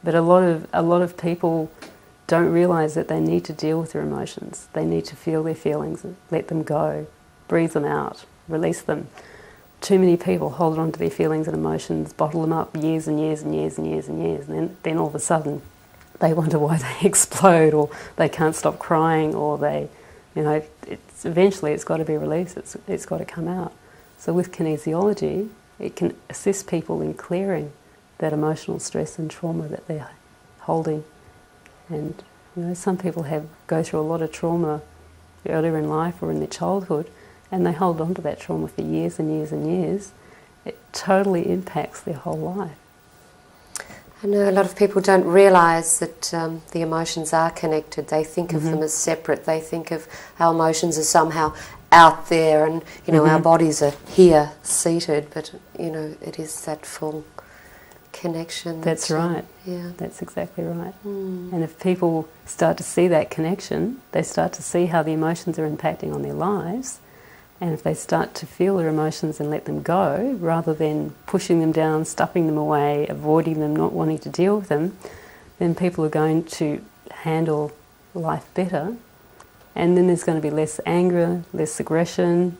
But a lot of people don't realise that they need to deal with their emotions. They need to feel their feelings, let them go, breathe them out, release them. Too many people hold on to their feelings and emotions, bottle them up years and years and years and years and years, and then all of a sudden they wonder why they explode, or they can't stop crying, or they, eventually it's got to be released, it's got to come out. So with kinesiology, it can assist people in clearing that emotional stress and trauma that they're holding. And some people go through a lot of trauma earlier in life or in their childhood, and they hold on to that trauma for years and years and years. It totally impacts their whole life. I know a lot of people don't realise that the emotions are connected. They think of them as separate. They think of our emotions as somehow out there, and our bodies are here, seated. But it is that full connection. That's right. Yeah, that's exactly right. And if people start to see that connection, they start to see how the emotions are impacting on their lives. And if they start to feel their emotions and let them go, rather than pushing them down, stuffing them away, avoiding them, not wanting to deal with them, then people are going to handle life better. And then there's going to be less anger, less aggression.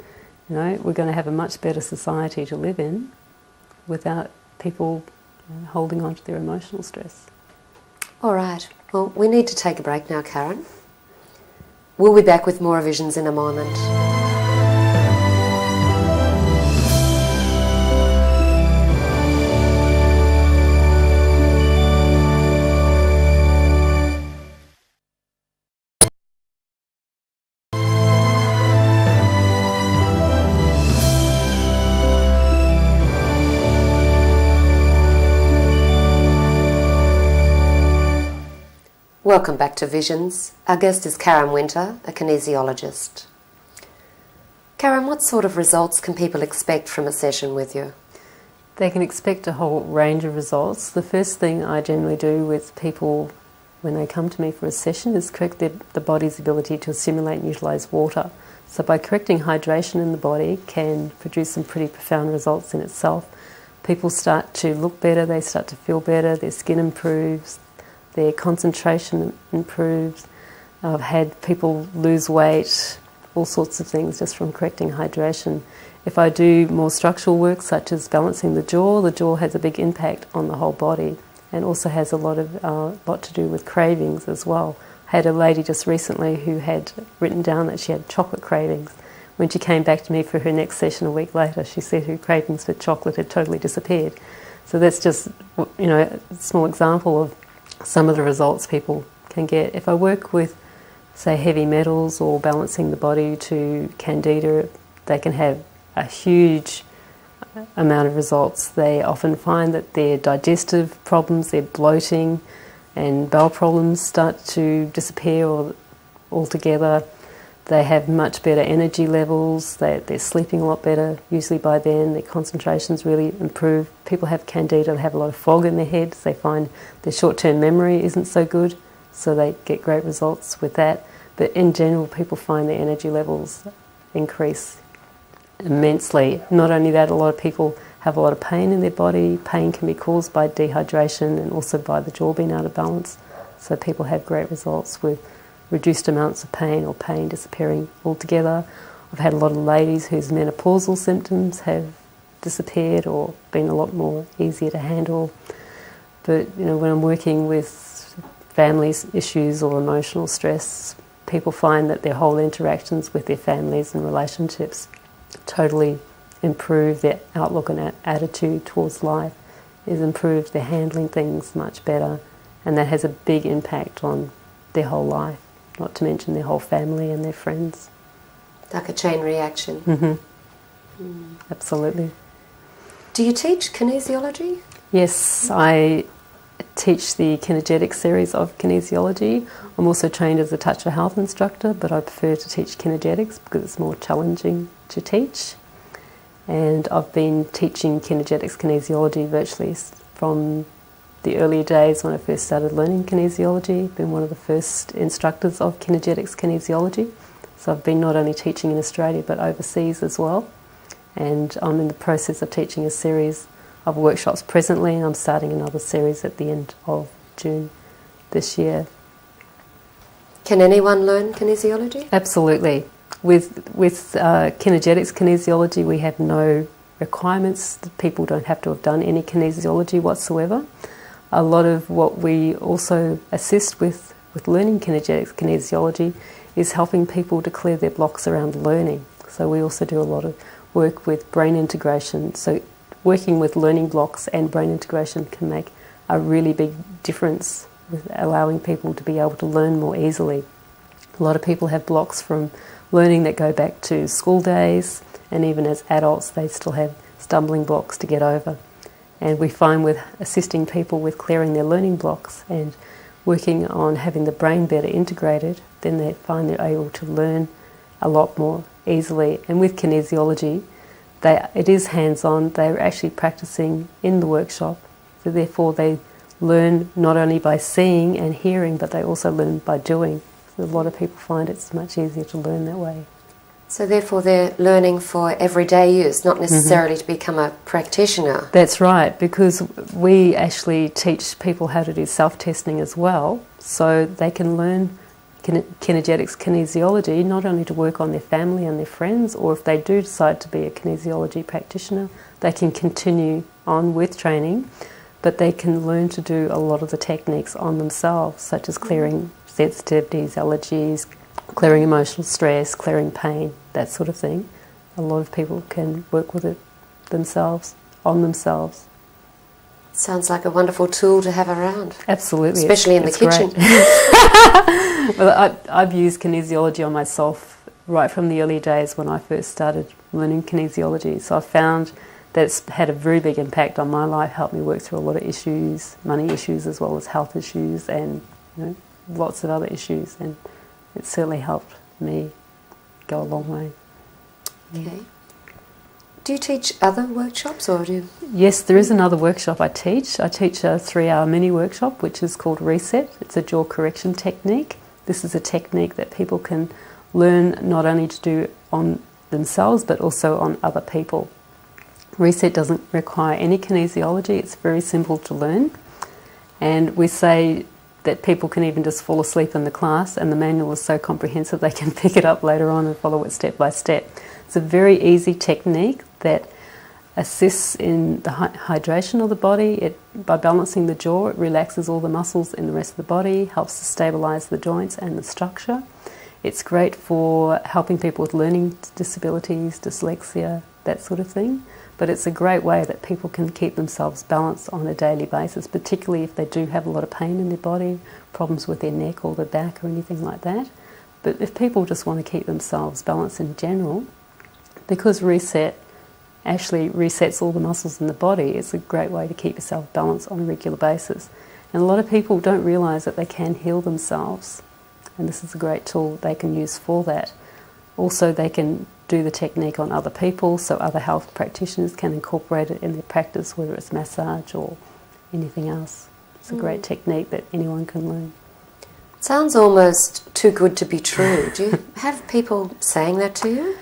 We're going to have a much better society to live in without people holding on to their emotional stress. All right. Well, we need to take a break now, Karen. We'll be back with more Visions in a moment. Welcome back to Visions. Our guest is Karen Winter, a kinesiologist. Karen, what sort of results can people expect from a session with you? They can expect a whole range of results. The first thing I generally do with people when they come to me for a session is correct the body's ability to assimilate and utilise water. So by correcting hydration in the body can produce some pretty profound results in itself. People start to look better, they start to feel better, their skin improves, their concentration improves. I've had people lose weight, all sorts of things just from correcting hydration. If I do more structural work such as balancing the jaw has a big impact on the whole body and also has a lot to do with cravings as well. I had a lady just recently who had written down that she had chocolate cravings. When she came back to me for her next session a week later, she said her cravings for chocolate had totally disappeared. So that's just a small example of some of the results people can get. If I work with, say, heavy metals or balancing the body to candida, they can have a huge amount of results. They often find that their digestive problems, their bloating and bowel problems start to disappear or altogether. They have much better energy levels, they're sleeping a lot better. Usually by then their concentrations really improve. People have candida, they have a lot of fog in their heads. They find their short-term memory isn't so good, so they get great results with that. But in general, people find their energy levels increase immensely. Not only that, a lot of people have a lot of pain in their body. Pain can be caused by dehydration and also by the jaw being out of balance. So people have great results with reduced amounts of pain or pain disappearing altogether. I've had a lot of ladies whose menopausal symptoms have disappeared or been a lot more easier to handle. But when I'm working with family issues or emotional stress, people find that their whole interactions with their families and relationships totally improve. Their outlook and attitude towards life is improved. They're handling things much better, and that has a big impact on their whole life, not to mention their whole family and their friends. Like a chain reaction. Mm-hmm. Absolutely. Do you teach kinesiology? Yes, I teach the kinegetic series of kinesiology. I'm also trained as a touch of health instructor, but I prefer to teach kinegenetics because it's more challenging to teach. And I've been teaching kinegenetics kinesiology virtually from the earlier days when I first started learning kinesiology. Been one of the first instructors of kinegenetics kinesiology. So I've been not only teaching in Australia but overseas as well. And I'm in the process of teaching a series of workshops presently, and I'm starting another series at the end of June this year. Can anyone learn kinesiology? Absolutely. With Kinesiologists kinesiology, we have no requirements. People don't have to have done any kinesiology whatsoever. A lot of what we also assist with learning Kinesiologists kinesiology is helping people to clear their blocks around learning. So we also do a lot of work with brain integration. So working with learning blocks and brain integration can make a really big difference with allowing people to be able to learn more easily. A lot of people have blocks from learning that go back to school days, and even as adults they still have stumbling blocks to get over. And we find with assisting people with clearing their learning blocks and working on having the brain better integrated, then they find they're able to learn a lot more easily. And with kinesiology, it is hands-on. They're actually practicing in the workshop, so therefore they learn not only by seeing and hearing, but they also learn by doing. So a lot of people find it's much easier to learn that way. So therefore they're learning for everyday use, not necessarily to become a practitioner. That's right, because we actually teach people how to do self-testing as well, so they can learn kinesiologists kinesiology not only to work on their family and their friends, or if they do decide to be a kinesiology practitioner, they can continue on with training, but they can learn to do a lot of the techniques on themselves, such as clearing sensitivities, allergies, clearing emotional stress, clearing pain, that sort of thing. A lot of people can work with it themselves, on themselves. Sounds like a wonderful tool to have around. Absolutely. Especially in the kitchen. Well, I've used kinesiology on myself right from the early days when I first started learning kinesiology. So I found that it's had a very big impact on my life, helped me work through a lot of issues, money issues as well as health issues, and lots of other issues. And it certainly helped me go a long way. Okay. Do you teach other workshops, or do you? Yes, there is another workshop I teach. I teach a 3-hour mini workshop which is called Reset. It's a jaw correction technique. This is a technique that people can learn not only to do on themselves but also on other people. Reset doesn't require any kinesiology. It's very simple to learn, and we say that people can even just fall asleep in the class, and the manual is so comprehensive they can pick it up later on and follow it step by step. It's a very easy technique that assists in the hydration of the body. By balancing the jaw, it relaxes all the muscles in the rest of the body, helps to stabilise the joints and the structure. It's great for helping people with learning disabilities, dyslexia, that sort of thing. But it's a great way that people can keep themselves balanced on a daily basis, particularly if they do have a lot of pain in their body, problems with their neck or their back or anything like that. But if people just want to keep themselves balanced in general, because Reset actually resets all the muscles in the body, it's a great way to keep yourself balanced on a regular basis. And a lot of people don't realise that they can heal themselves, and this is a great tool they can use for that. Also, they can do the technique on other people, so other health practitioners can incorporate it in their practice, whether it's massage or anything else. It's a great technique that anyone can learn. Sounds almost too good to be true. Do you have people saying that to you?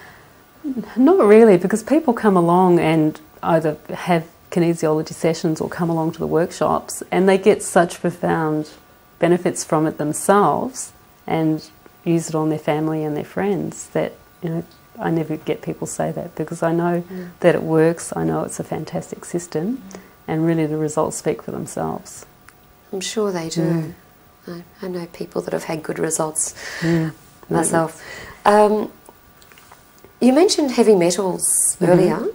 Not really, because people come along and either have kinesiology sessions or come along to the workshops, and they get such profound benefits from it themselves and use it on their family and their friends that, I never get people say that, because I know that it works. I know it's a fantastic system, and really the results speak for themselves. I'm sure they do. I know people that have had good results myself. You mentioned heavy metals earlier.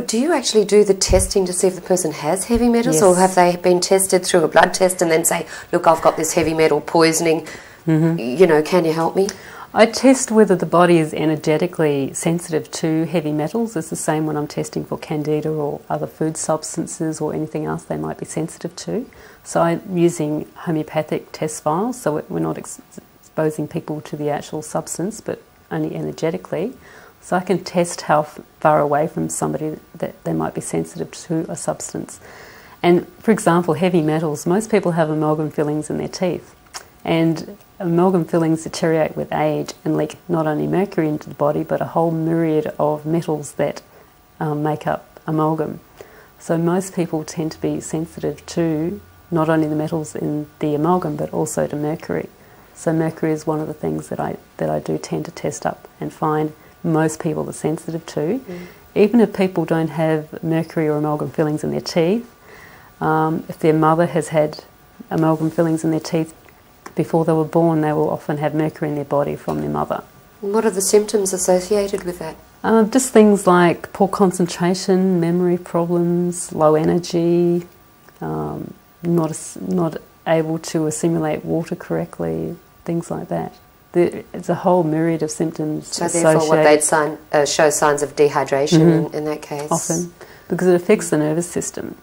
Do you actually do the testing to see if the person has heavy metals, or have they been tested through a blood test and then say, look, I've got this heavy metal poisoning, can you help me? I test whether the body is energetically sensitive to heavy metals. It's the same when I'm testing for candida or other food substances or anything else they might be sensitive to. So I'm using homeopathic test files, so we're not exposing people to the actual substance, but only energetically. So I can test how far away from somebody that they might be sensitive to a substance. And for example, heavy metals, most people have amalgam fillings in their teeth. And amalgam fillings deteriorate with age and leak not only mercury into the body, but a whole myriad of metals that make up amalgam. So most people tend to be sensitive to not only the metals in the amalgam but also to mercury. So mercury is one of the things that I do tend to test up and find most people are sensitive to. Even if people don't have mercury or amalgam fillings in their teeth, if their mother has had amalgam fillings in their teeth before they were born, they will often have mercury in their body from their mother. What are the symptoms associated with that? Just things like poor concentration, memory problems, low energy, not able to assimilate water correctly, things like that. It's a whole myriad of symptoms. So therefore what they'd show signs of dehydration in that case? Often, because it affects the nervous system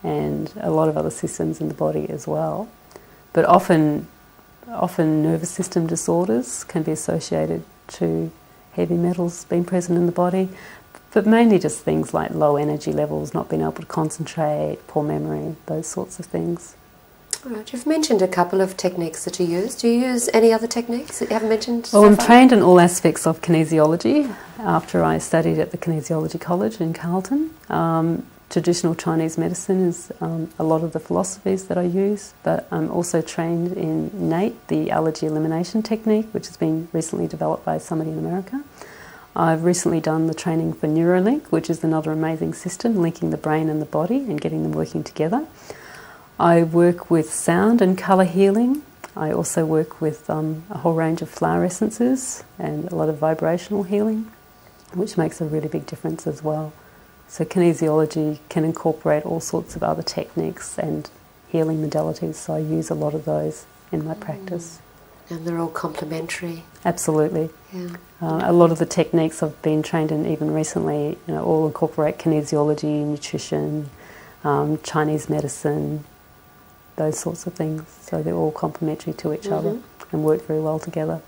and a lot of other systems in the body as well. But often nervous system disorders can be associated to heavy metals being present in the body, but mainly just things like low energy levels, not being able to concentrate, poor memory, those sorts of things. All right, you've mentioned a couple of techniques that you use. Do you use any other techniques that you haven't mentioned? Well, I'm trained in all aspects of kinesiology after I studied at the Kinesiology College in Carlton. Traditional Chinese medicine is a lot of the philosophies that I use, but I'm also trained in NATE, the allergy elimination technique, which has been recently developed by somebody in America. I've recently done the training for Neuralink, which is another amazing system, linking the brain and the body and getting them working together. I work with sound and colour healing. I also work with a whole range of flower essences and a lot of vibrational healing, which makes a really big difference as well. So kinesiology can incorporate all sorts of other techniques and healing modalities, so I use a lot of those in my practice. And they're all complementary. Absolutely. Yeah. A lot of the techniques I've been trained in even recently, all incorporate kinesiology, nutrition, Chinese medicine, those sorts of things. So they're all complementary to each other and work very well together.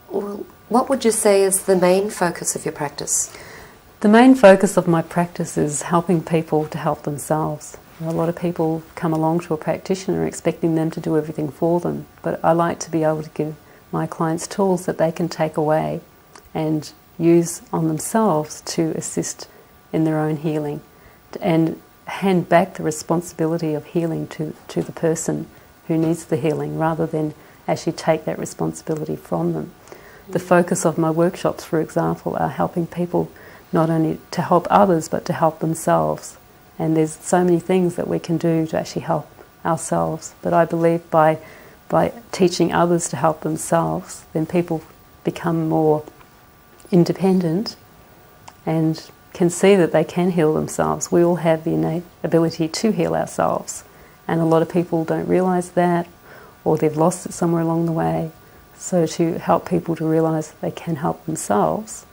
Well, what would you say is the main focus of your practice? The main focus of my practice is helping people to help themselves. A lot of people come along to a practitioner expecting them to do everything for them, but I like to be able to give my clients tools that they can take away and use on themselves to assist in their own healing and hand back the responsibility of healing to the person who needs the healing rather than actually take that responsibility from them. The focus of my workshops, for example, are helping people not only to help others but to help themselves. And there's so many things that we can do to actually help ourselves. But I believe by teaching others to help themselves, then people become more independent and can see that they can heal themselves. We all have the innate ability to heal ourselves. And a lot of people don't realise that, or they've lost it somewhere along the way. So to help people to realise they can help themselves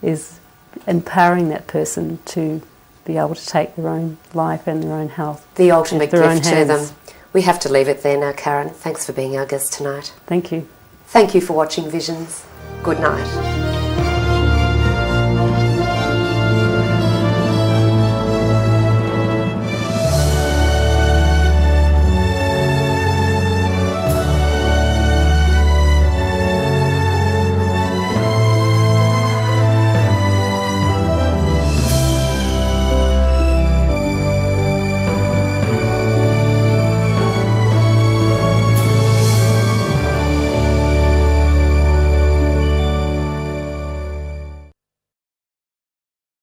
is empowering that person to be able to take their own life and their own health. The ultimate gift to them. We have to leave it there now, Karen. Thanks for being our guest tonight. Thank you. Thank you for watching Visions. Good night.